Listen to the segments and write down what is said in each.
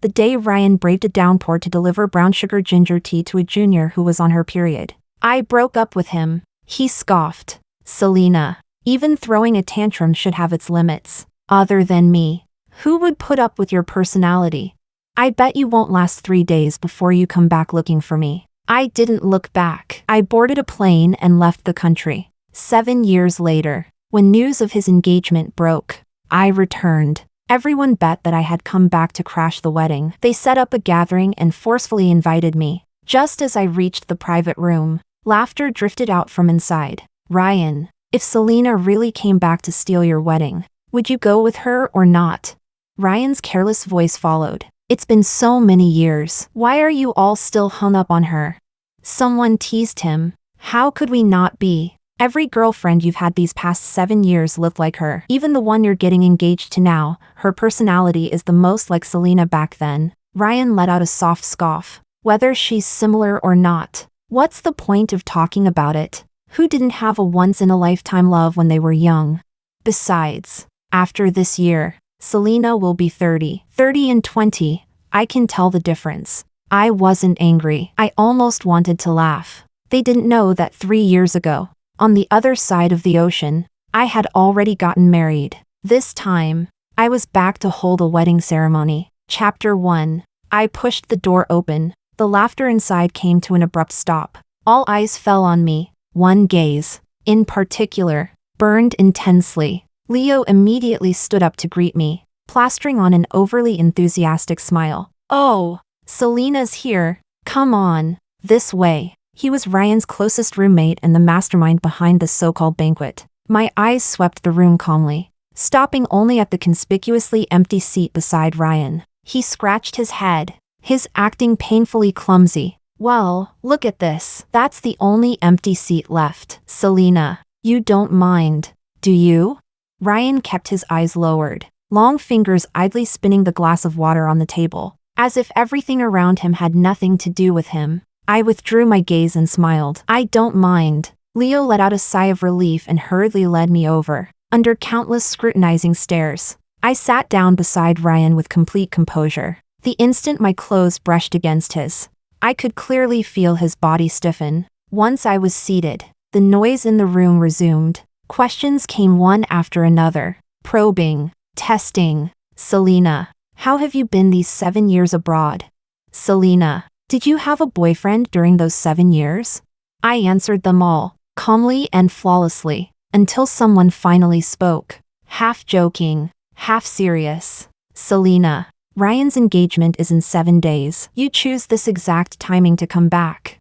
the day Ryan braved a downpour to deliver brown sugar ginger tea to a junior who was on her period. I broke up with him, he scoffed. Selena, even throwing a tantrum should have its limits. Other than me, who would put up with your personality? I bet you won't last 3 days before you come back looking for me. I didn't look back. I boarded a plane and left the country. 7 years later, when news of his engagement broke, I returned. Everyone bet that I had come back to crash the wedding. They set up a gathering and forcefully invited me. Just as I reached the private room, laughter drifted out from inside. Ryan, if Selena really came back to steal your wedding, would you go with her or not? Ryan's careless voice followed. It's been so many years. Why are you all still hung up on her? Someone teased him. How could we not be? Every girlfriend you've had these past 7 years looked like her. Even the one you're getting engaged to now, her personality is the most like Selena back then. Ryan let out a soft scoff. Whether she's similar or not, what's the point of talking about it? Who didn't have a once-in-a-lifetime love when they were young? Besides, after this year, Selena will be 30. 30 and 20, I can tell the difference. I wasn't angry. I almost wanted to laugh. They didn't know that 3 years ago, on the other side of the ocean, I had already gotten married. This time, I was back to hold a wedding ceremony. Chapter 1. I pushed the door open. The laughter inside came to an abrupt stop. All eyes fell on me. One gaze, in particular, burned intensely. Leo immediately stood up to greet me, plastering on an overly enthusiastic smile. Oh, Selena's here. Come on, this way. He was Ryan's closest roommate and the mastermind behind the so-called banquet. My eyes swept the room calmly, stopping only at the conspicuously empty seat beside Ryan. He scratched his head, his acting painfully clumsy. Well, look at this. That's the only empty seat left. Selena, you don't mind, do you? Ryan kept his eyes lowered, long fingers idly spinning the glass of water on the table, as if everything around him had nothing to do with him. I withdrew my gaze and smiled. I don't mind. Leo let out a sigh of relief and hurriedly led me over. Under countless scrutinizing stares, I sat down beside Ryan with complete composure. The instant my clothes brushed against his, I could clearly feel his body stiffen. Once I was seated, the noise in the room resumed. Questions came one after another. Probing. Testing. Selena, how have you been these 7 years abroad? Selena, did you have a boyfriend during those 7 years? I answered them all, calmly and flawlessly, until someone finally spoke. Half joking, half serious. Selena, Ryan's engagement is in 7 days. You choose this exact timing to come back.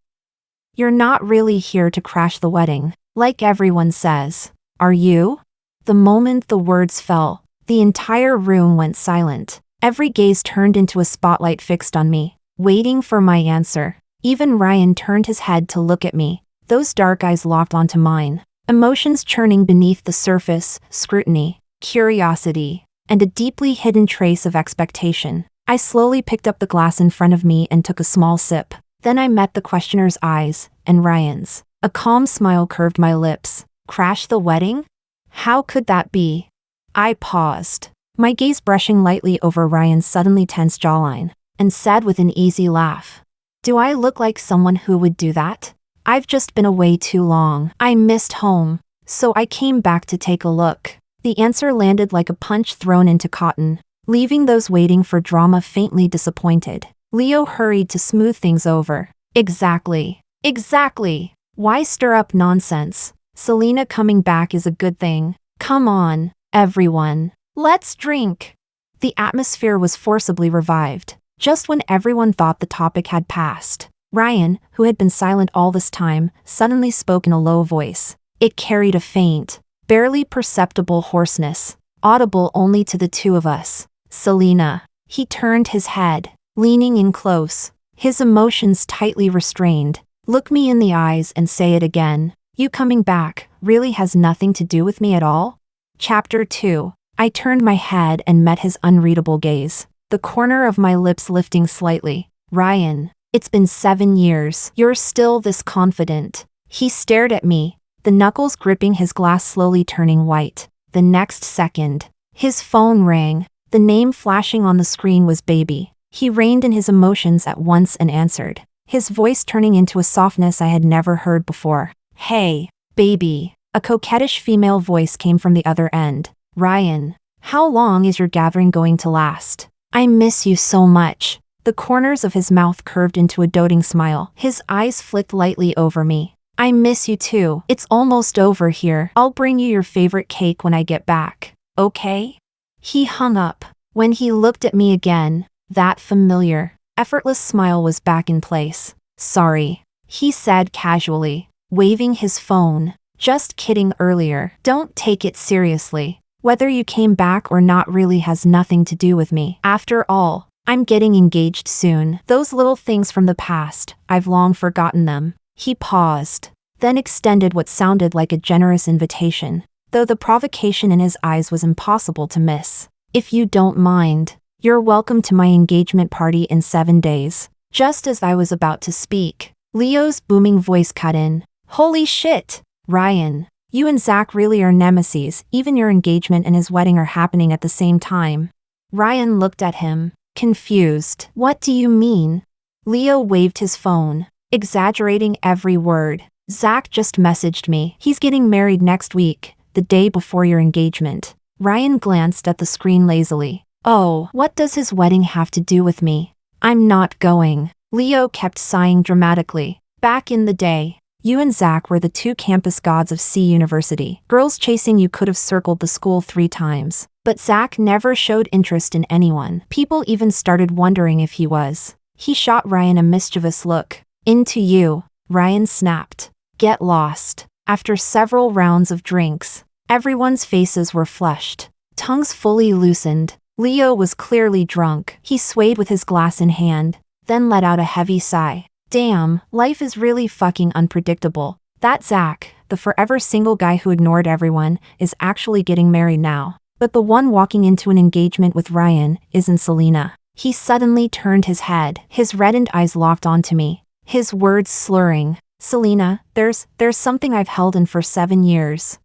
You're not really here to crash the wedding, like everyone says. Are you? The moment the words fell, the entire room went silent. Every gaze turned into a spotlight fixed on me, waiting for my answer. Even Ryan turned his head to look at me, those dark eyes locked onto mine. Emotions churning beneath the surface, scrutiny, curiosity, and a deeply hidden trace of expectation. I slowly picked up the glass in front of me and took a small sip. Then I met the questioner's eyes, and Ryan's. A calm smile curved my lips. Crash the wedding? How could that be? I paused, my gaze brushing lightly over Ryan's suddenly tense jawline, and said with an easy laugh, do I look like someone who would do that? I've just been away too long. I missed home, so I came back to take a look. The answer landed like a punch thrown into cotton, leaving those waiting for drama faintly disappointed. Leo hurried to smooth things over. Exactly. Exactly. Why stir up nonsense? Selena coming back is a good thing. Come on, everyone. Let's drink. The atmosphere was forcibly revived, just when everyone thought the topic had passed. Ryan, who had been silent all this time, suddenly spoke in a low voice. It carried a faint, barely perceptible hoarseness, audible only to the two of us. Selena. He turned his head, leaning in close, his emotions tightly restrained. Look me in the eyes and say it again. You coming back really has nothing to do with me at all? Chapter 2. I turned my head and met his unreadable gaze, the corner of my lips lifting slightly. Ryan, it's been 7 years. You're still this confident. He stared at me, the knuckles gripping his glass slowly turning white. The next second, his phone rang. The name flashing on the screen was Baby. He reined in his emotions at once and answered, his voice turning into a softness I had never heard before. Hey, baby. A coquettish female voice came from the other end. Ryan, how long is your gathering going to last? I miss you so much. The corners of his mouth curved into a doting smile. His eyes flicked lightly over me. I miss you too. It's almost over here. I'll bring you your favorite cake when I get back. Okay? He hung up. When he looked at me again, that familiar, effortless smile was back in place. Sorry, he said casually, waving his phone. Just kidding earlier. Don't take it seriously. Whether you came back or not really has nothing to do with me. After all, I'm getting engaged soon. Those little things from the past, I've long forgotten them. He paused, then extended what sounded like a generous invitation, though the provocation in his eyes was impossible to miss. If you don't mind, you're welcome to my engagement party in 7 days. Just as I was about to speak, Leo's booming voice cut in. Holy shit! Ryan, you and Zach really are nemesis. Even your engagement and his wedding are happening at the same time. Ryan looked at him, confused. What do you mean? Leo waved his phone, exaggerating every word. Zach just messaged me. He's getting married next week, the day before your engagement. Ryan glanced at the screen lazily. Oh, what does his wedding have to do with me? I'm not going. Leo kept sighing dramatically. Back in the day, you and Zach were the two campus gods of C University. Girls chasing you could have circled the school 3 times. But Zach never showed interest in anyone. People even started wondering if he was. He shot Ryan a mischievous look. Into you, Ryan snapped. Get lost. After several rounds of drinks, everyone's faces were flushed, tongues fully loosened. Leo was clearly drunk. He swayed with his glass in hand, then let out a heavy sigh. Damn, life is really fucking unpredictable. That Zach, the forever single guy who ignored everyone, is actually getting married now. But the one walking into an engagement with Ryan isn't Selena. He suddenly turned his head, his reddened eyes locked onto me, his words slurring. Selena, there's something I've held in for 7 years.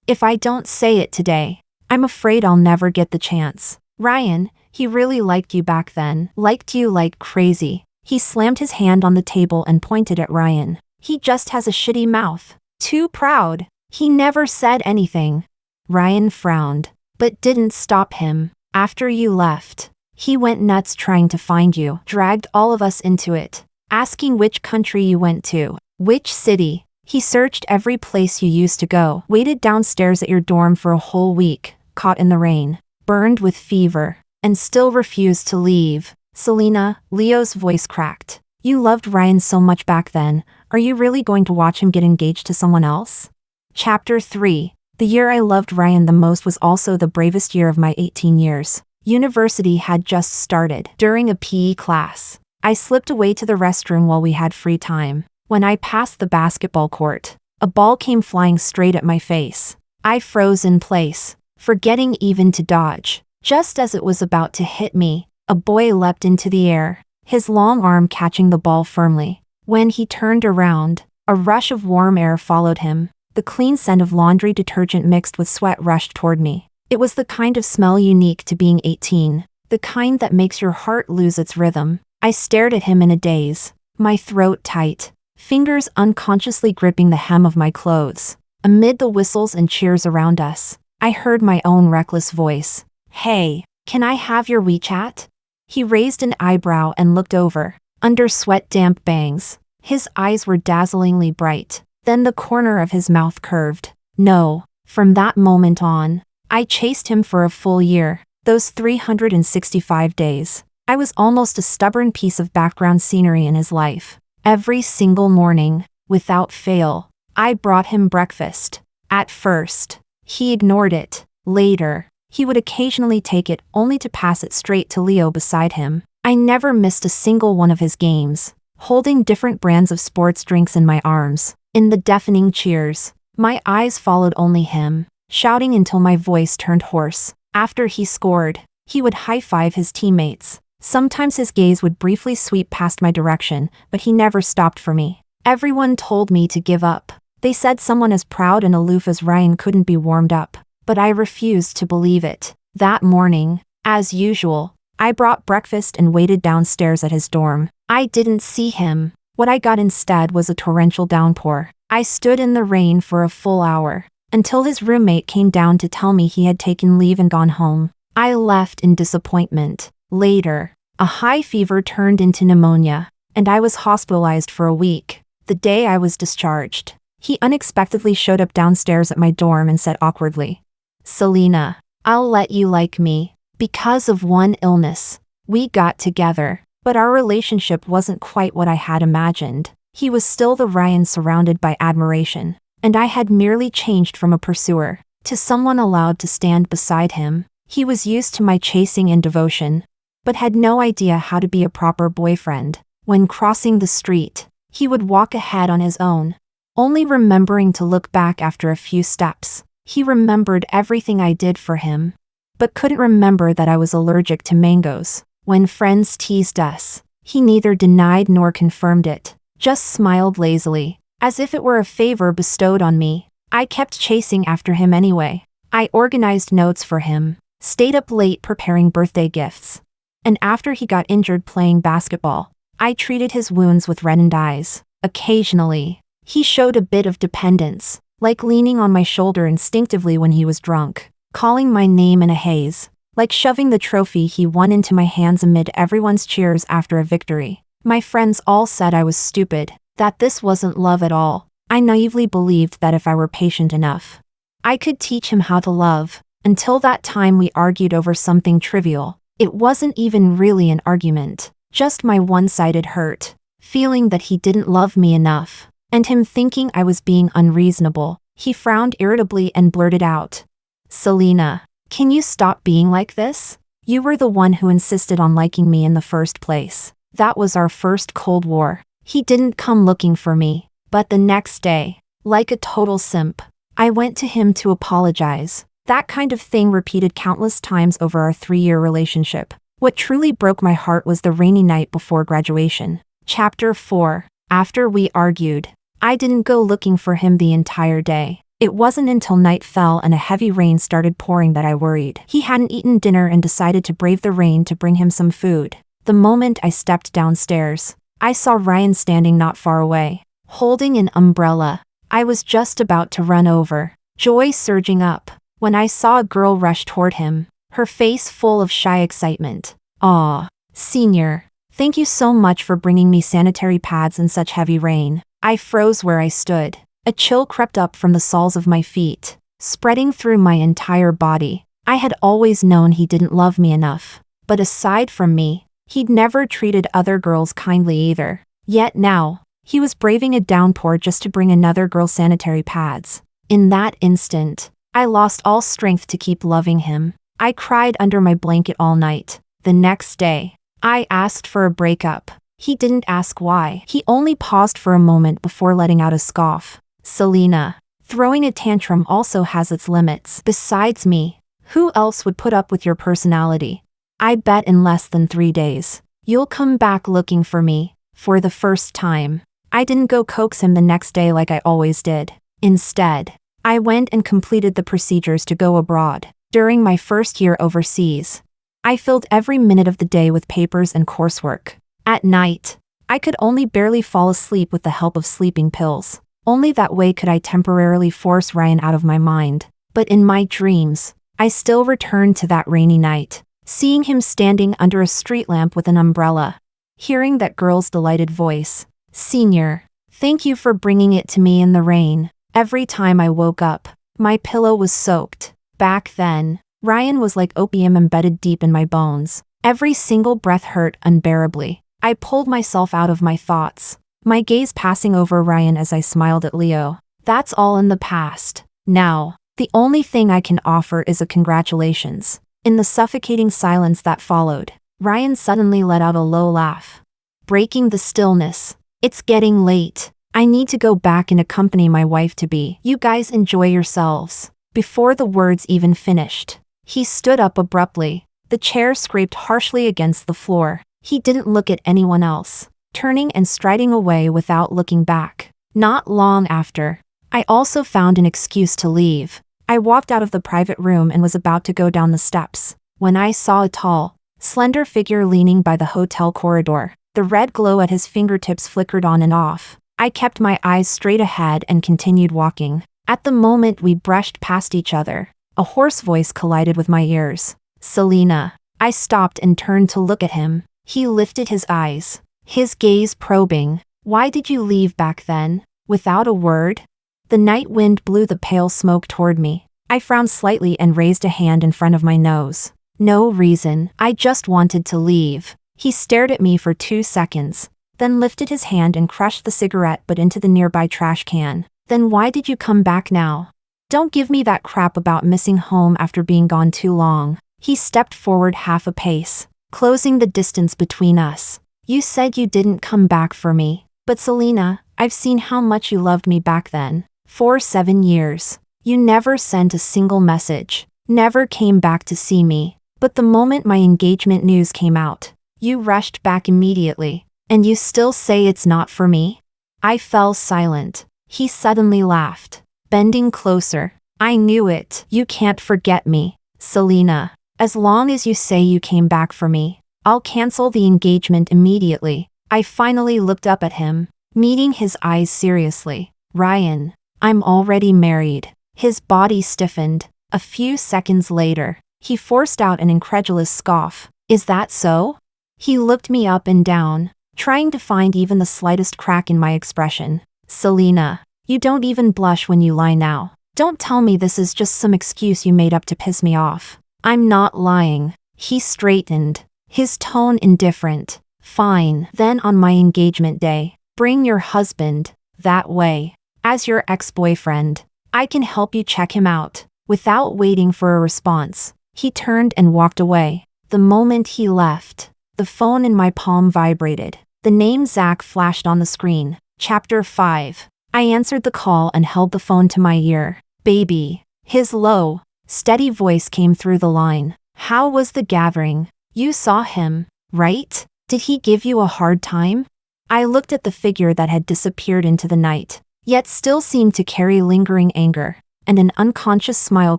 If I don't say it today, I'm afraid I'll never get the chance. Ryan, he really liked you back then. Liked you like crazy. He slammed his hand on the table and pointed at Ryan. He just has a shitty mouth. Too proud. He never said anything. Ryan frowned, but didn't stop him. After you left, he went nuts trying to find you, dragged all of us into it, asking which country you went to, which city. He searched every place you used to go, waited downstairs at your dorm for a whole week, caught in the rain, burned with fever, and still refused to leave. Selena, Leo's voice cracked. You loved Ryan so much back then. Are you really going to watch him get engaged to someone else? Chapter 3. The year I loved Ryan the most was also the bravest year of my 18 years. University had just started. During a PE class, I slipped away to the restroom while we had free time. When I passed the basketball court, a ball came flying straight at my face. I froze in place, forgetting even to dodge. Just as it was about to hit me, a boy leapt into the air, his long arm catching the ball firmly. When he turned around, a rush of warm air followed him. The clean scent of laundry detergent mixed with sweat rushed toward me. It was the kind of smell unique to being 18, the kind that makes your heart lose its rhythm. I stared at him in a daze, my throat tight, fingers unconsciously gripping the hem of my clothes. Amid the whistles and cheers around us, I heard my own reckless voice. Hey, can I have your WeChat? He raised an eyebrow and looked over. Under sweat-damp bangs, his eyes were dazzlingly bright. Then the corner of his mouth curved. No. From that moment on, I chased him for a full year. Those 365 days, I was almost a stubborn piece of background scenery in his life. Every single morning, without fail, I brought him breakfast. At first, he ignored it. Later, he would occasionally take it only to pass it straight to Leo beside him. I never missed a single one of his games, holding different brands of sports drinks in my arms. In the deafening cheers, my eyes followed only him, shouting until my voice turned hoarse. After he scored, he would high-five his teammates. Sometimes his gaze would briefly sweep past my direction, but he never stopped for me. Everyone told me to give up. They said someone as proud and aloof as Ryan couldn't be warmed up. But I refused to believe it. That morning, as usual, I brought breakfast and waited downstairs at his dorm. I didn't see him. What I got instead was a torrential downpour. I stood in the rain for a full hour, until his roommate came down to tell me he had taken leave and gone home. I left in disappointment. Later, a high fever turned into pneumonia, and I was hospitalized for a week. The day I was discharged, he unexpectedly showed up downstairs at my dorm and said awkwardly, "Selena, I'll let you like me. Because of one illness, we got together, but our relationship wasn't quite what I had imagined." He was still the Ryan surrounded by admiration, and I had merely changed from a pursuer to someone allowed to stand beside him. He was used to my chasing and devotion, but had no idea how to be a proper boyfriend. When crossing the street, he would walk ahead on his own, only remembering to look back after a few steps. He remembered everything I did for him, but couldn't remember that I was allergic to mangoes. When friends teased us, he neither denied nor confirmed it, just smiled lazily, as if it were a favor bestowed on me. I kept chasing after him anyway. I organized notes for him, stayed up late preparing birthday gifts, and after he got injured playing basketball, I treated his wounds with reddened eyes. Occasionally, he showed a bit of dependence, like leaning on my shoulder instinctively when he was drunk, calling my name in a haze, like shoving the trophy he won into my hands amid everyone's cheers after a victory. My friends all said I was stupid, that this wasn't love at all. I naively believed that if I were patient enough, I could teach him how to love. Until that time we argued over something trivial. It wasn't even really an argument, just my one-sided hurt, feeling that he didn't love me enough, and him thinking I was being unreasonable. He frowned irritably and blurted out, "Selena, can you stop being like this? You were the one who insisted on liking me in the first place. That was our first Cold War." He didn't come looking for me, but the next day, like a total simp, I went to him to apologize. That kind of thing repeated countless times over our 3-year relationship. What truly broke my heart was the rainy night before graduation. Chapter 4. After we argued, I didn't go looking for him the entire day. It wasn't until night fell and a heavy rain started pouring that I worried. He hadn't eaten dinner and decided to brave the rain to bring him some food. The moment I stepped downstairs, I saw Ryan standing not far away, holding an umbrella. I was just about to run over, joy surging up, when I saw a girl rush toward him, her face full of shy excitement. "Aw, senior, thank you so much for bringing me sanitary pads in such heavy rain." I froze where I stood. A chill crept up from the soles of my feet, spreading through my entire body. I had always known he didn't love me enough, but aside from me, he'd never treated other girls kindly either. Yet now, he was braving a downpour just to bring another girl sanitary pads. In that instant, I lost all strength to keep loving him. I cried under my blanket all night. The next day, I asked for a breakup. He didn't ask why. He only paused for a moment before letting out a scoff. "Selena, throwing a tantrum also has its limits. Besides me, who else would put up with your personality? I bet in less than 3 days, you'll come back looking for me." For the first time, I didn't go coax him the next day like I always did. Instead, I went and completed the procedures to go abroad. During my first year overseas, I filled every minute of the day with papers and coursework. At night, I could only barely fall asleep with the help of sleeping pills. Only that way could I temporarily force Ryan out of my mind. But in my dreams, I still returned to that rainy night, seeing him standing under a street lamp with an umbrella, hearing that girl's delighted voice, "Senior, thank you for bringing it to me in the rain." Every time I woke up, my pillow was soaked. Back then, Ryan was like opium embedded deep in my bones. Every single breath hurt unbearably. I pulled myself out of my thoughts, my gaze passing over Ryan as I smiled at Leo. That's all in the past. Now, the only thing I can offer is a congratulations. In the suffocating silence that followed, Ryan suddenly let out a low laugh, breaking the stillness. "It's getting late. I need to go back and accompany my wife-to-be. You guys enjoy yourselves." Before the words even finished, he stood up abruptly. The chair scraped harshly against the floor. He didn't look at anyone else, turning and striding away without looking back. Not long after, I also found an excuse to leave. I walked out of the private room and was about to go down the steps, when I saw a tall, slender figure leaning by the hotel corridor. The red glow at his fingertips flickered on and off. I kept my eyes straight ahead and continued walking. At the moment we brushed past each other, a hoarse voice collided with my ears. Selena. I stopped and turned to look at him. He lifted his eyes, his gaze probing. Why did you leave back then? Without a word? The night wind blew the pale smoke toward me. I frowned slightly and raised a hand in front of my nose. No reason, I just wanted to leave. He stared at me for 2 seconds, then lifted his hand and crushed the cigarette butt into the nearby trash can. Then why did you come back now? Don't give me that crap about missing home after being gone too long. He stepped forward half a pace, closing the distance between us. You said you didn't come back for me. But Selena, I've seen how much you loved me back then. For 7 years. You never sent a single message. Never came back to see me. But the moment my engagement news came out, you rushed back immediately. And you still say it's not for me? I fell silent. He suddenly laughed, bending closer. I knew it. You can't forget me, Selena. As long as you say you came back for me, I'll cancel the engagement immediately. I finally looked up at him, meeting his eyes seriously. Ryan, I'm already married. His body stiffened. A few seconds later, he forced out an incredulous scoff. Is that so? He looked me up and down, trying to find even the slightest crack in my expression. Selena, you don't even blush when you lie now. Don't tell me this is just some excuse you made up to piss me off. I'm not lying. He straightened, his tone indifferent. Fine. Then on my engagement day, bring your husband. That way, as your ex-boyfriend, I can help you check him out. Without waiting for a response, he turned and walked away. The moment he left, the phone in my palm vibrated. The name Zach flashed on the screen. Chapter 5. I answered the call and held the phone to my ear. Baby. His low, steady voice came through the line. How was the gathering? You saw him, right? Did he give you a hard time? I looked at the figure that had disappeared into the night, yet still seemed to carry lingering anger, and an unconscious smile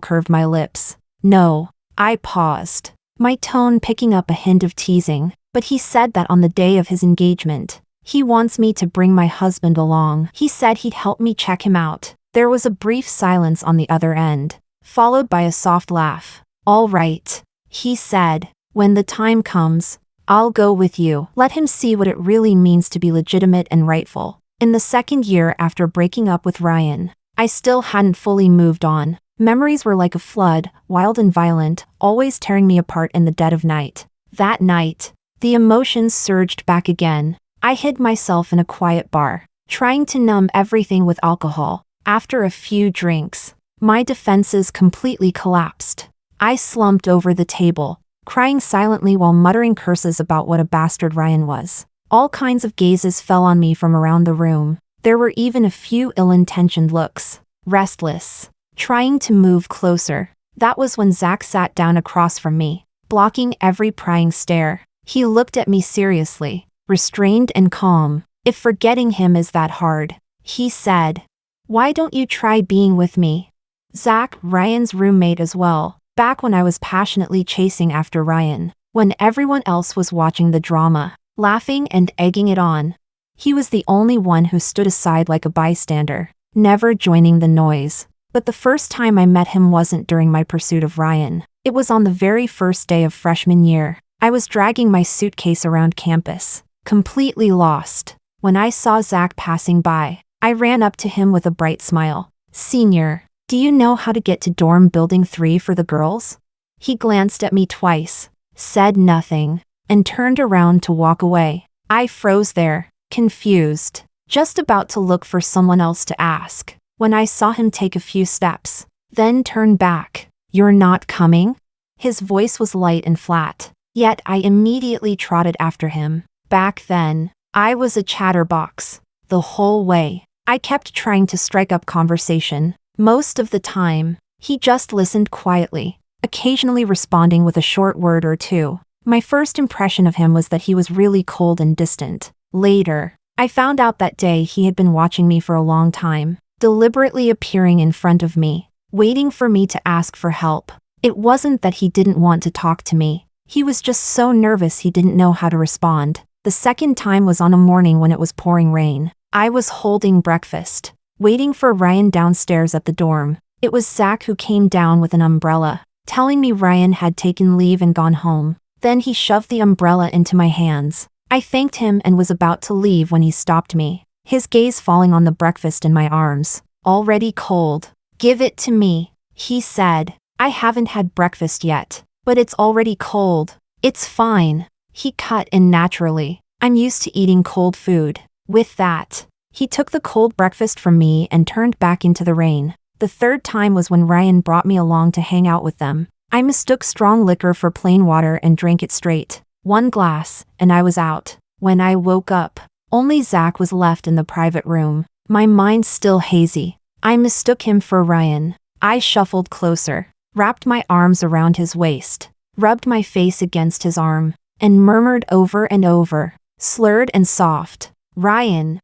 curved my lips. No. I paused, my tone picking up a hint of teasing, but he said that on the day of his engagement, he wants me to bring my husband along. He said he'd help me check him out. There was a brief silence on the other end, followed by a soft laugh. All right, he said. When the time comes, I'll go with you. Let him see what it really means to be legitimate and rightful. In the second year after breaking up with Ryan, I still hadn't fully moved on. Memories were like a flood, wild and violent, always tearing me apart in the dead of night. That night, the emotions surged back again. I hid myself in a quiet bar, trying to numb everything with alcohol. After a few drinks, my defenses completely collapsed. I slumped over the table, crying silently while muttering curses about what a bastard Ryan was. All kinds of gazes fell on me from around the room. There were even a few ill-intentioned looks. Restless, trying to move closer. That was when Zach sat down across from me, blocking every prying stare. He looked at me seriously, restrained and calm. If forgetting him is that hard, he said, why don't you try being with me? Zach, Ryan's roommate as well. Back when I was passionately chasing after Ryan, when everyone else was watching the drama, laughing and egging it on. He was the only one who stood aside like a bystander, never joining the noise. But the first time I met him wasn't during my pursuit of Ryan. It was on the very first day of freshman year. I was dragging my suitcase around campus, completely lost. When I saw Zach passing by, I ran up to him with a bright smile. Senior, do you know how to get to dorm building 3 for the girls? He glanced at me twice, said nothing, and turned around to walk away. I froze there, confused, just about to look for someone else to ask, when I saw him take a few steps, then turn back. You're not coming? His voice was light and flat, yet I immediately trotted after him. Back then, I was a chatterbox. The whole way, I kept trying to strike up conversation. Most of the time, he just listened quietly, occasionally responding with a short word or two. My first impression of him was that he was really cold and distant. Later, I found out that day he had been watching me for a long time, deliberately appearing in front of me, waiting for me to ask for help. It wasn't that he didn't want to talk to me. He was just so nervous he didn't know how to respond. The second time was on a morning when it was pouring rain. I was holding breakfast, waiting for Ryan downstairs at the dorm. It was Zach who came down with an umbrella, telling me Ryan had taken leave and gone home. Then he shoved the umbrella into my hands. I thanked him and was about to leave when he stopped me, his gaze falling on the breakfast in my arms. Already cold. Give it to me, he said. I haven't had breakfast yet, but it's already cold. It's fine. He cut in naturally. I'm used to eating cold food. With that, he took the cold breakfast from me and turned back into the rain. The third time was when Ryan brought me along to hang out with them. I mistook strong liquor for plain water and drank it straight. 1 glass, and I was out. When I woke up, only Zach was left in the private room. My mind still hazy. I mistook him for Ryan. I shuffled closer, wrapped my arms around his waist, rubbed my face against his arm, and murmured over and over, slurred and soft, "Ryan,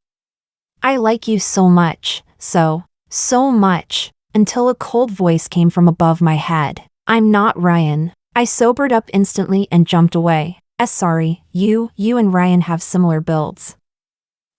I like you so much, so much," until a cold voice came from above my head. "I'm not Ryan." I sobered up instantly and jumped away. Sorry, you and Ryan have similar builds.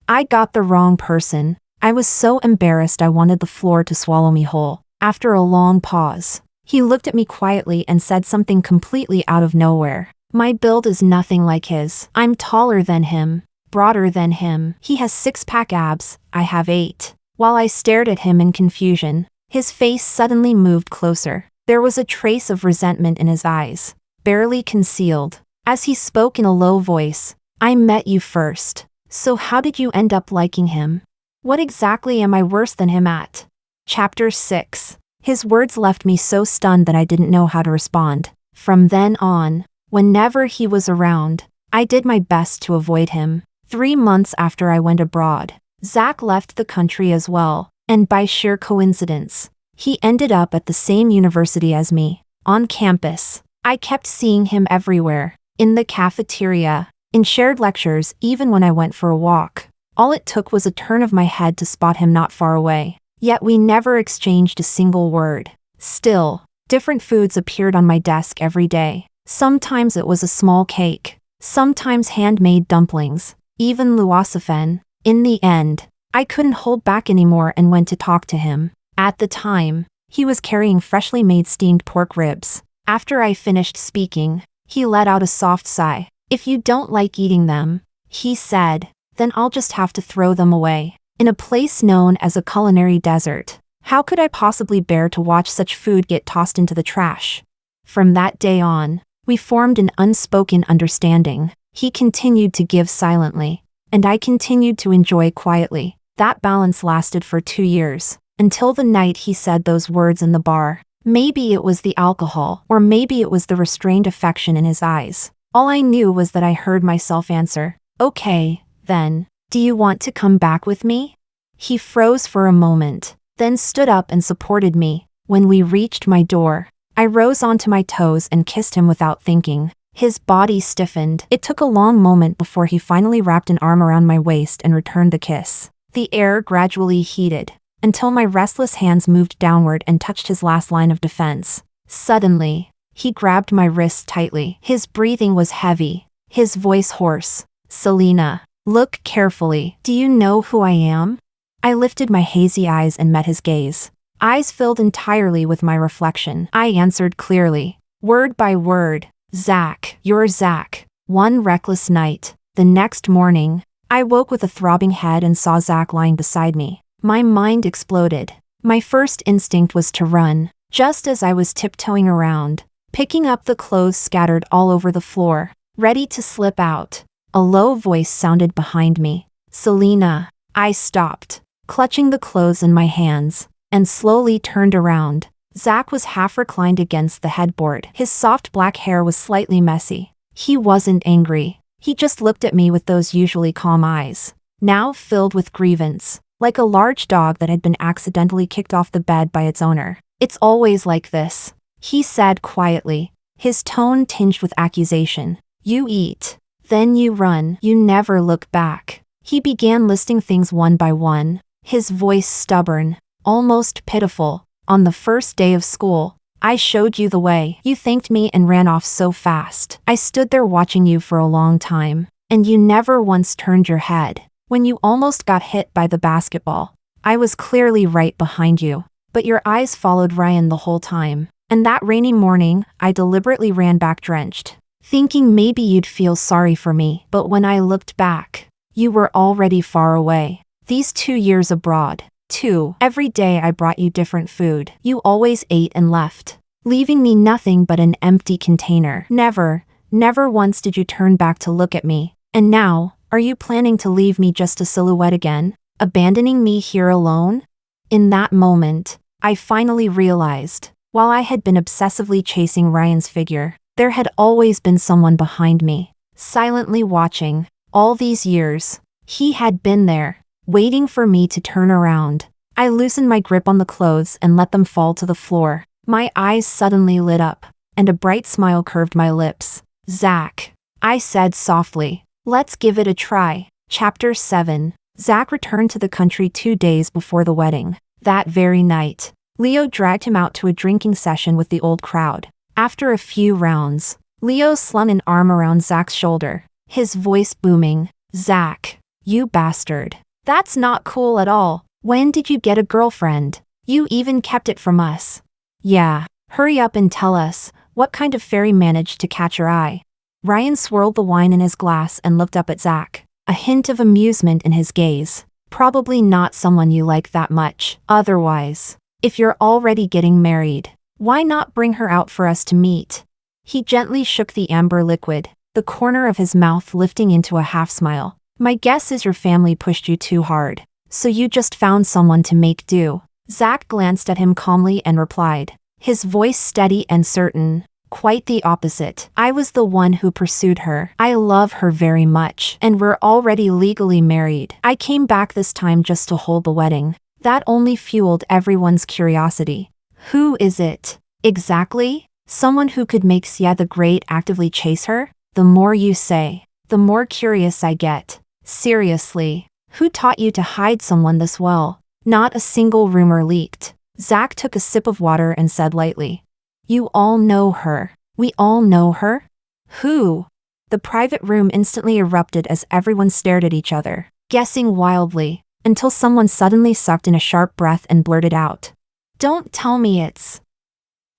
I got the wrong person. I was so embarrassed I wanted the floor to swallow me whole. After a long pause, he looked at me quietly and said something completely out of nowhere. "My build is nothing like his. I'm taller than him, broader than him. He has 6-pack abs, I have 8. While I stared at him in confusion, his face suddenly moved closer. There was a trace of resentment in his eyes, barely concealed. As he spoke in a low voice, "I met you first. So how did you end up liking him? What exactly am I worse than him at?" Chapter 6. His words left me so stunned that I didn't know how to respond. From then on, whenever he was around, I did my best to avoid him. 3 months after I went abroad, Zach left the country as well, and by sheer coincidence, he ended up at the same university as me. On campus, I kept seeing him everywhere, in the cafeteria, in shared lectures, even when I went for a walk. All it took was a turn of my head to spot him not far away. Yet we never exchanged a single word. Still, different foods appeared on my desk every day. Sometimes it was a small cake, sometimes handmade dumplings, even luocefen. In the end, I couldn't hold back anymore and went to talk to him. At the time, he was carrying freshly made steamed pork ribs. After I finished speaking, he let out a soft sigh. "If you don't like eating them," he said, "then I'll just have to throw them away." In a place known as a culinary desert, how could I possibly bear to watch such food get tossed into the trash? From that day on, we formed an unspoken understanding. He continued to give silently, and I continued to enjoy quietly. That balance lasted for 2 years, until the night he said those words in the bar. Maybe it was the alcohol, or maybe it was the restrained affection in his eyes. All I knew was that I heard myself answer, "Okay, then, do you want to come back with me?" He froze for a moment, then stood up and supported me. When we reached my door, I rose onto my toes and kissed him without thinking. His body stiffened. It took a long moment before he finally wrapped an arm around my waist and returned the kiss. The air gradually heated, until my restless hands moved downward and touched his last line of defense. Suddenly, he grabbed my wrist tightly. His breathing was heavy, his voice hoarse. "Selena, look carefully. Do you know who I am?" I lifted my hazy eyes and met his gaze. Eyes filled entirely with my reflection. I answered clearly, word by word, "Zach, you're Zach." One reckless night, the next morning, I woke with a throbbing head and saw Zach lying beside me. My mind exploded. My first instinct was to run. Just as I was tiptoeing around, picking up the clothes scattered all over the floor, ready to slip out, a low voice sounded behind me. "Selena." I stopped, clutching the clothes in my hands, and slowly turned around. Zach was half reclined against the headboard. His soft black hair was slightly messy. He wasn't angry. He just looked at me with those usually calm eyes, now filled with grievance, like a large dog that had been accidentally kicked off the bed by its owner. "It's always like this," he said quietly, his tone tinged with accusation. "You eat, then you run, you never look back." He began listing things one by one, his voice stubborn, almost pitiful. "On the first day of school, I showed you the way. You thanked me and ran off so fast. I stood there watching you for a long time, and you never once turned your head. When you almost got hit by the basketball, I was clearly right behind you, but your eyes followed Ryan the whole time. And that rainy morning, I deliberately ran back drenched, thinking maybe you'd feel sorry for me. But when I looked back, you were already far away. These 2 years abroad, too. Every day I brought you different food. You always ate and left, leaving me nothing but an empty container. Never once did you turn back to look at me. And now, are you planning to leave me just a silhouette again, abandoning me here alone? In that moment, I finally realized, while I had been obsessively chasing Ryan's figure, there had always been someone behind me, silently watching. All these years, he had been there, waiting for me to turn around. I loosened my grip on the clothes and let them fall to the floor. My eyes suddenly lit up, and a bright smile curved my lips. Zach, I said softly, let's give it a try. Chapter 7. Zach returned to the country 2 days before the wedding. That very night, Leo dragged him out to a drinking session with the old crowd. After a few rounds, Leo slung an arm around Zach's shoulder, his voice booming. Zach, you bastard. That's not cool at all. When did you get a girlfriend? You even kept it from us. Yeah, hurry up and tell us, what kind of fairy managed to catch your eye? Ryan swirled the wine in his glass and looked up at Zach, a hint of amusement in his gaze. Probably not someone you like that much. Otherwise, if you're already getting married, why not bring her out for us to meet? He gently shook the amber liquid, the corner of his mouth lifting into a half smile. My guess is your family pushed you too hard, so you just found someone to make do. Zach glanced at him calmly and replied, his voice steady and certain. Quite the opposite. I was the one who pursued her. I love her very much, and we're already legally married. I came back this time just to hold the wedding. That only fueled everyone's curiosity. Who is it? Exactly? Someone who could make Sia the Great actively chase her? The more you say, the more curious I get. Seriously, who taught you to hide someone this well? Not a single rumor leaked. Zach took a sip of water and said lightly, you all know her. We all know her? Who? The private room instantly erupted as everyone stared at each other, guessing wildly, until someone suddenly sucked in a sharp breath and blurted out, don't tell me it's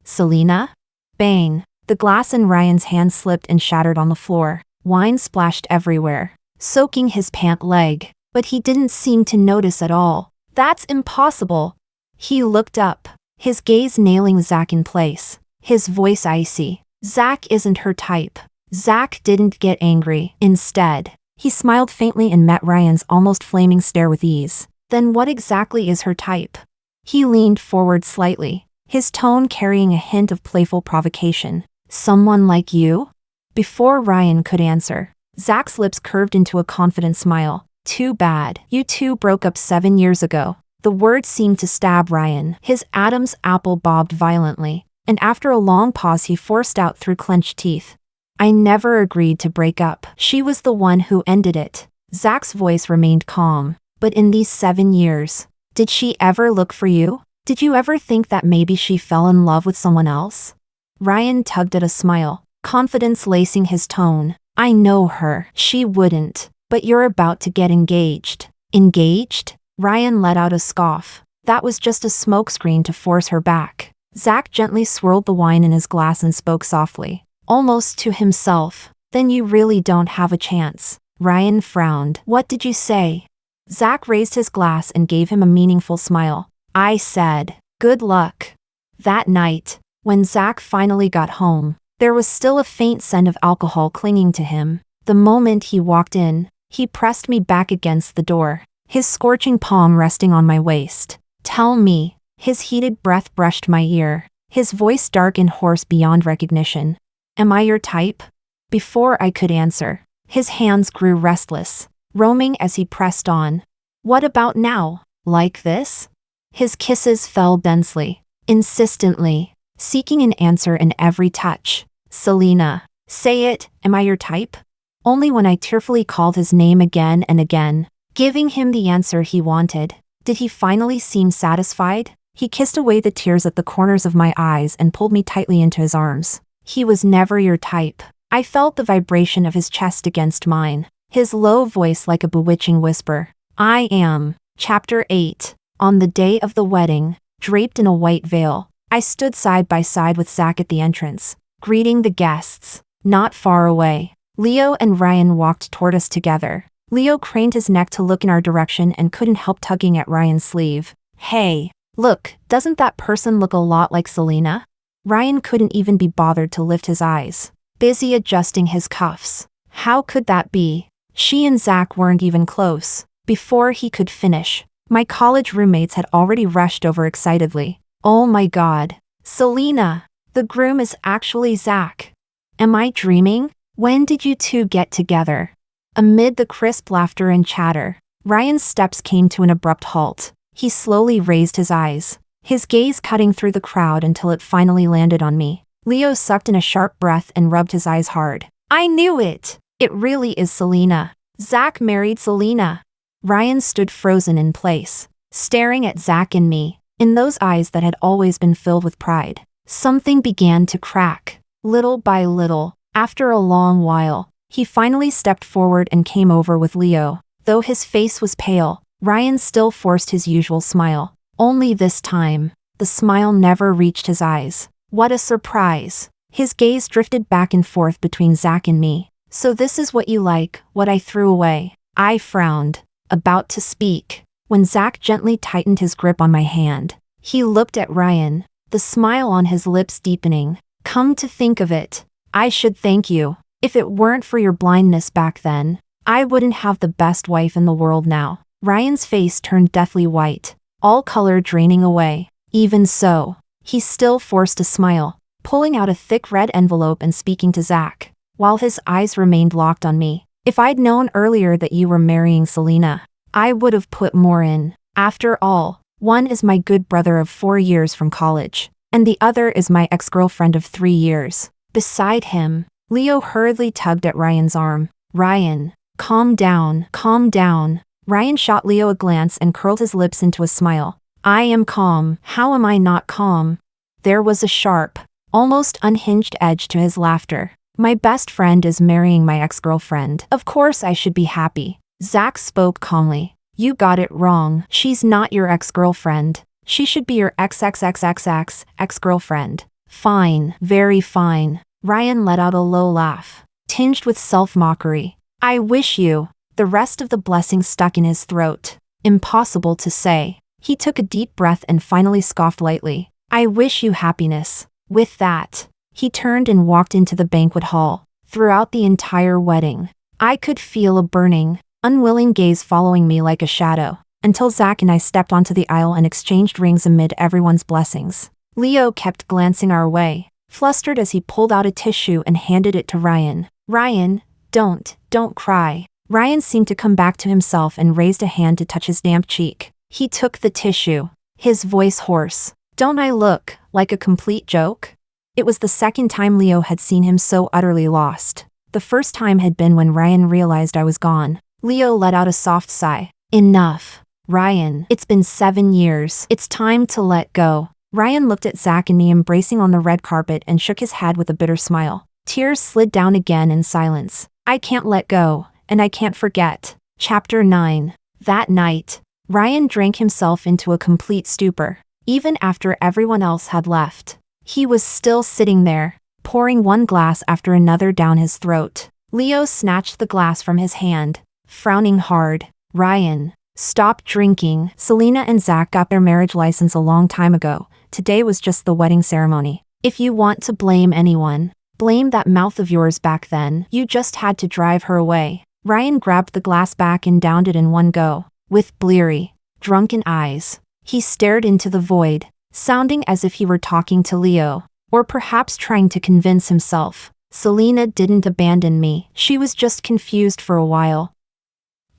Selena? Bang. The glass in Ryan's hand slipped and shattered on the floor. Wine splashed everywhere, soaking his pant leg, but he didn't seem to notice at all. That's impossible. He looked up, his gaze nailing Zach in place, his voice icy. Zach isn't her type. Zach didn't get angry. Instead, he smiled faintly and met Ryan's almost flaming stare with ease. Then what exactly is her type? He leaned forward slightly, his tone carrying a hint of playful provocation. Someone like you? Before Ryan could answer, Zach's lips curved into a confident smile. Too bad. You two broke up 7 years ago. The word seemed to stab Ryan. His Adam's apple bobbed violently, and after a long pause he forced out through clenched teeth, I never agreed to break up. She was the one who ended it. Zach's voice remained calm. But in these 7 years, did she ever look for you? Did you ever think that maybe she fell in love with someone else? Ryan tugged at a smile, confidence lacing his tone. I know her. She wouldn't. But you're about to get engaged. Engaged? Ryan let out a scoff. That was just a smokescreen to force her back. Zach gently swirled the wine in his glass and spoke softly, almost to himself. Then you really don't have a chance. Ryan frowned. What did you say? Zach raised his glass and gave him a meaningful smile. I said, good luck. That night, when Zach finally got home, there was still a faint scent of alcohol clinging to him. The moment he walked in, he pressed me back against the door, his scorching palm resting on my waist. Tell me. His heated breath brushed my ear, his voice dark and hoarse beyond recognition. Am I your type? Before I could answer, his hands grew restless, roaming as he pressed on. What about now? Like this? His kisses fell densely, insistently, seeking an answer in every touch. Selena. Say it, am I your type? Only when I tearfully called his name again and again, giving him the answer he wanted, did he finally seem satisfied. He kissed away the tears at the corners of my eyes and pulled me tightly into his arms. He was never your type. I felt the vibration of his chest against mine, his low voice like a bewitching whisper. I am. Chapter 8. On the day of the wedding, draped in a white veil, I stood side by side with Zach at the entrance, greeting the guests. Not far away, Leo and Ryan walked toward us together. Leo craned his neck to look in our direction and couldn't help tugging at Ryan's sleeve. Hey, look, doesn't that person look a lot like Selena? Ryan couldn't even be bothered to lift his eyes, busy adjusting his cuffs. How could that be? She and Zach weren't even close. Before he could finish, my college roommates had already rushed over excitedly. Oh my God, Selena! The groom is actually Zach. Am I dreaming? When did you two get together? Amid the crisp laughter and chatter, Ryan's steps came to an abrupt halt. He slowly raised his eyes, his gaze cutting through the crowd until it finally landed on me. Leo sucked in a sharp breath and rubbed his eyes hard. I knew it! It really is Selena. Zach married Selena. Ryan stood frozen in place, staring at Zach and me. In those eyes that had always been filled with pride, something began to crack. Little by little, after a long while, he finally stepped forward and came over with Leo. Though his face was pale, Ryan still forced his usual smile. Only this time, the smile never reached his eyes. What a surprise! His gaze drifted back and forth between Zach and me. So this is what you like, what I threw away. I frowned, about to speak, when Zach gently tightened his grip on my hand. He looked at Ryan, the smile on his lips deepening. Come to think of it, I should thank you. If it weren't for your blindness back then, I wouldn't have the best wife in the world now. Ryan's face turned deathly white, all color draining away. Even so, he still forced a smile, pulling out a thick red envelope and speaking to Zach, while his eyes remained locked on me. If I'd known earlier that you were marrying Selena, I would have put more in. After all, one is my good brother of 4 years from college, and the other is my ex-girlfriend of 3 years. Beside him, Leo hurriedly tugged at Ryan's arm. Ryan, calm down, calm down. Ryan shot Leo a glance and curled his lips into a smile. I am calm. How am I not calm? There was a sharp, almost unhinged edge to his laughter. My best friend is marrying my ex-girlfriend. Of course I should be happy. Zach spoke calmly. You got it wrong. She's not your ex-girlfriend. She should be your ex-girlfriend. Fine, very fine. Ryan let out a low laugh, tinged with self-mockery. I wish you. The rest of the blessing stuck in his throat. Impossible to say. He took a deep breath and finally scoffed lightly. I wish you happiness. With that, he turned and walked into the banquet hall. Throughout the entire wedding, I could feel a burning, unwilling gaze following me like a shadow, until Zach and I stepped onto the aisle and exchanged rings amid everyone's blessings. Leo kept glancing our way, flustered as he pulled out a tissue and handed it to Ryan. Ryan, don't cry. Ryan seemed to come back to himself and raised a hand to touch his damp cheek. He took the tissue, his voice hoarse. Don't I look like a complete joke? It was the second time Leo had seen him so utterly lost. The first time had been when Ryan realized I was gone. Leo let out a soft sigh. Enough. Ryan, it's been 7 years. It's time to let go. Ryan looked at Zach and me embracing on the red carpet and shook his head with a bitter smile. Tears slid down again in silence. I can't let go, and I can't forget. Chapter 9. That night, Ryan drank himself into a complete stupor. Even after everyone else had left, he was still sitting there, pouring one glass after another down his throat. Leo snatched the glass from his hand, frowning hard. Ryan, stop drinking. Selena and Zach got their marriage license a long time ago. Today was just the wedding ceremony. If you want to blame anyone, blame that mouth of yours back then. You just had to drive her away. Ryan grabbed the glass back and downed it in one go. With bleary, drunken eyes, he stared into the void, sounding as if he were talking to Leo, or perhaps trying to convince himself. Selena didn't abandon me. She was just confused for a while.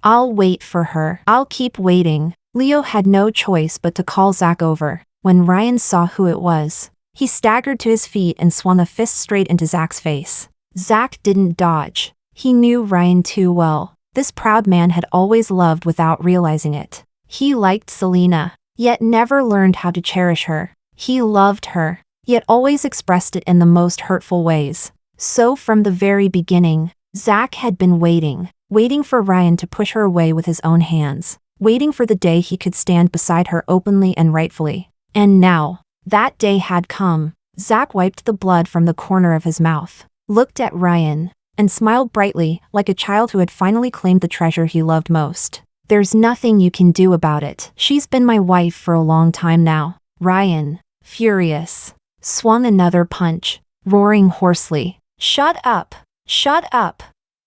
I'll wait for her. I'll keep waiting. Leo had no choice but to call Zach over. When Ryan saw who it was, he staggered to his feet and swung a fist straight into Zach's face. Zach didn't dodge. He knew Ryan too well. This proud man had always loved without realizing it. He liked Selena. yet never learned how to cherish her. He loved her, yet always expressed it in the most hurtful ways. So from the very beginning, Zach had been waiting for Ryan to push her away with his own hands, waiting for the day he could stand beside her openly and rightfully. And now, that day had come. Zach wiped the blood from the corner of his mouth, looked at Ryan, and smiled brightly, like a child who had finally claimed the treasure he loved most. There's nothing you can do about it. She's been my wife for a long time now. Ryan, furious, swung another punch, roaring hoarsely, "Shut up! Shut up!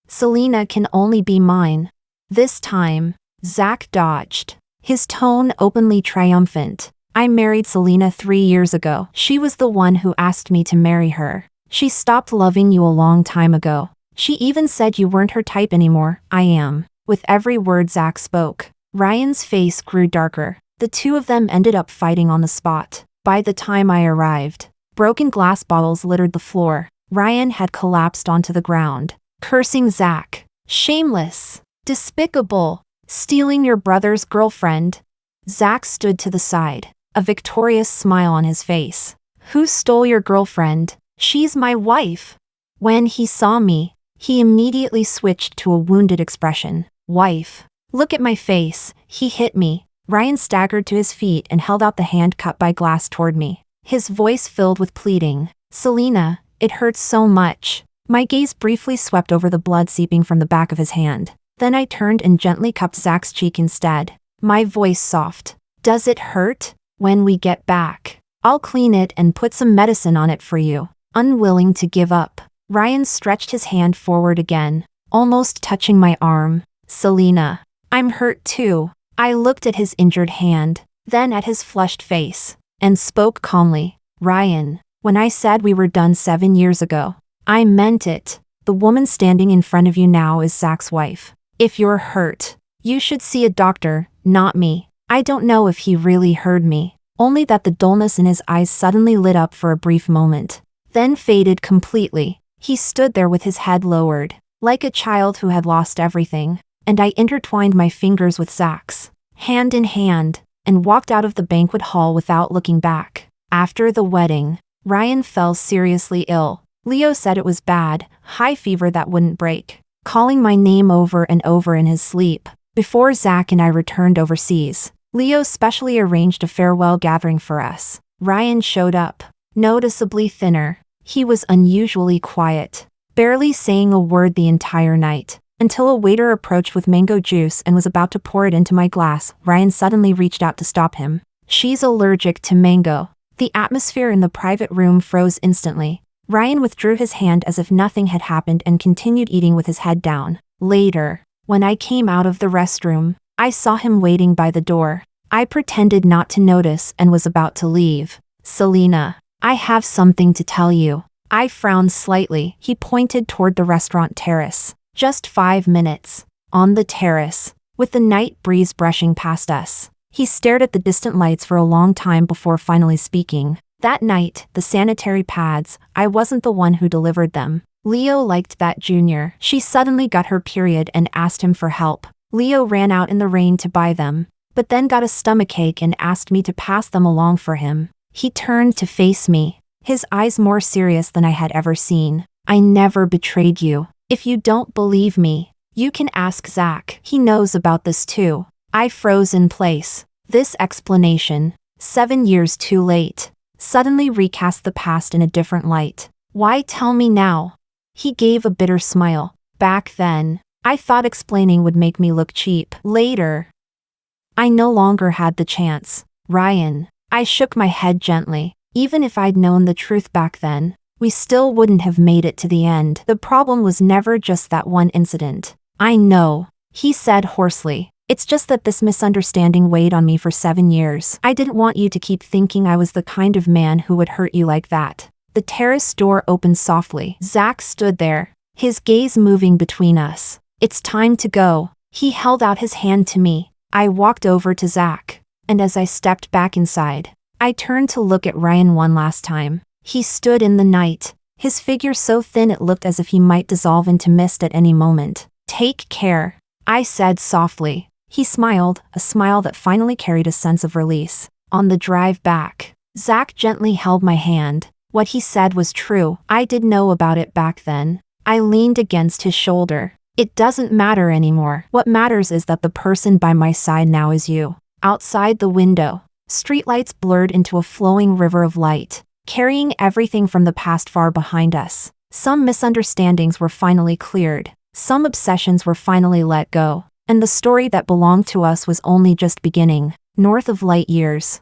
Selena can only be mine." This time, Zach dodged, his tone openly triumphant. "I married Selena 3 years ago. She was the one who asked me to marry her. She stopped loving you a long time ago. She even said you weren't her type anymore." "I am." With every word Zach spoke, Ryan's face grew darker. The two of them ended up fighting on the spot. By the time I arrived, broken glass bottles littered the floor. Ryan had collapsed onto the ground, cursing Zach. "Shameless! Despicable! Stealing your brother's girlfriend!" Zach stood to the side, a victorious smile on his face. "Who stole your girlfriend? She's my wife." When he saw me, he immediately switched to a wounded expression. "Wife? Look at my face." He hit me. Ryan staggered to his feet and held out the hand cut by glass toward me, his voice filled with pleading. "Selena, it hurts so much." My gaze briefly swept over the blood seeping from the back of his hand. Then I turned and gently cupped Zach's cheek instead, my voice soft. "Does it hurt? When we get back, I'll clean it and put some medicine on it for you." Unwilling to give up, Ryan stretched his hand forward again, almost touching my arm. "Selena, I'm hurt too." I looked at his injured hand, then at his flushed face, and spoke calmly. "Ryan, when I said we were done 7 years ago, I meant it. The woman standing in front of you now is Zach's wife. If you're hurt, you should see a doctor, not me." I don't know if he really heard me, only that the dullness in his eyes suddenly lit up for a brief moment, then faded completely. He stood there with his head lowered, like a child who had lost everything, and I intertwined my fingers with Zach's, hand in hand, and walked out of the banquet hall without looking back. After the wedding, Ryan fell seriously ill. Leo said it was bad, high fever that wouldn't break, calling my name over and over in his sleep. Before Zach and I returned overseas, Leo specially arranged a farewell gathering for us. Ryan showed up, noticeably thinner. He was unusually quiet, barely saying a word the entire night, until a waiter approached with mango juice and was about to pour it into my glass. Ryan suddenly reached out to stop him. "She's allergic to mango." The atmosphere in the private room froze instantly. Ryan withdrew his hand as if nothing had happened and continued eating with his head down. Later, when I came out of the restroom, I saw him waiting by the door. I pretended not to notice and was about to leave. "Selena, I have something to tell you." I frowned slightly. He pointed toward the restaurant terrace. "Just 5 minutes." On the terrace, with the night breeze brushing past us, he stared at the distant lights for a long time before finally speaking. That night, the sanitary pads, I wasn't the one who delivered them. Leo liked that junior. She suddenly got her period and asked him for help. Leo ran out in the rain to buy them, but then got a stomachache and asked me to pass them along for him. He turned to face me, his eyes more serious than I had ever seen. "I never betrayed you. If you don't believe me, you can ask Zach. He knows about this too." I froze in place. This explanation, 7 years too late, suddenly recast the past in a different light. "Why tell me now?" He gave a bitter smile. "Back then, I thought explaining would make me look cheap. Later, I no longer had the chance." "Ryan," I shook my head gently. "Even if I'd known the truth back then, we still wouldn't have made it to the end. The problem was never just that one incident." "I know," he said hoarsely. "It's just that this misunderstanding weighed on me for 7 years. I didn't want you to keep thinking I was the kind of man who would hurt you like that." The terrace door opened softly. Zach stood there, his gaze moving between us. "It's time to go." He held out his hand to me. I walked over to Zach, and as I stepped back inside, I turned to look at Ryan one last time. He stood in the night, his figure so thin it looked as if he might dissolve into mist at any moment. "Take care," I said softly. He smiled, a smile that finally carried a sense of release. On the drive back, Zach gently held my hand. What he said was true. I did know about it back then. I leaned against his shoulder. It doesn't matter anymore. What matters is that the person by my side now is you. Outside the window, streetlights blurred into a flowing river of light, carrying everything from the past far behind us. Some misunderstandings were finally cleared. Some obsessions were finally let go. And the story that belonged to us was only just beginning. North of light years,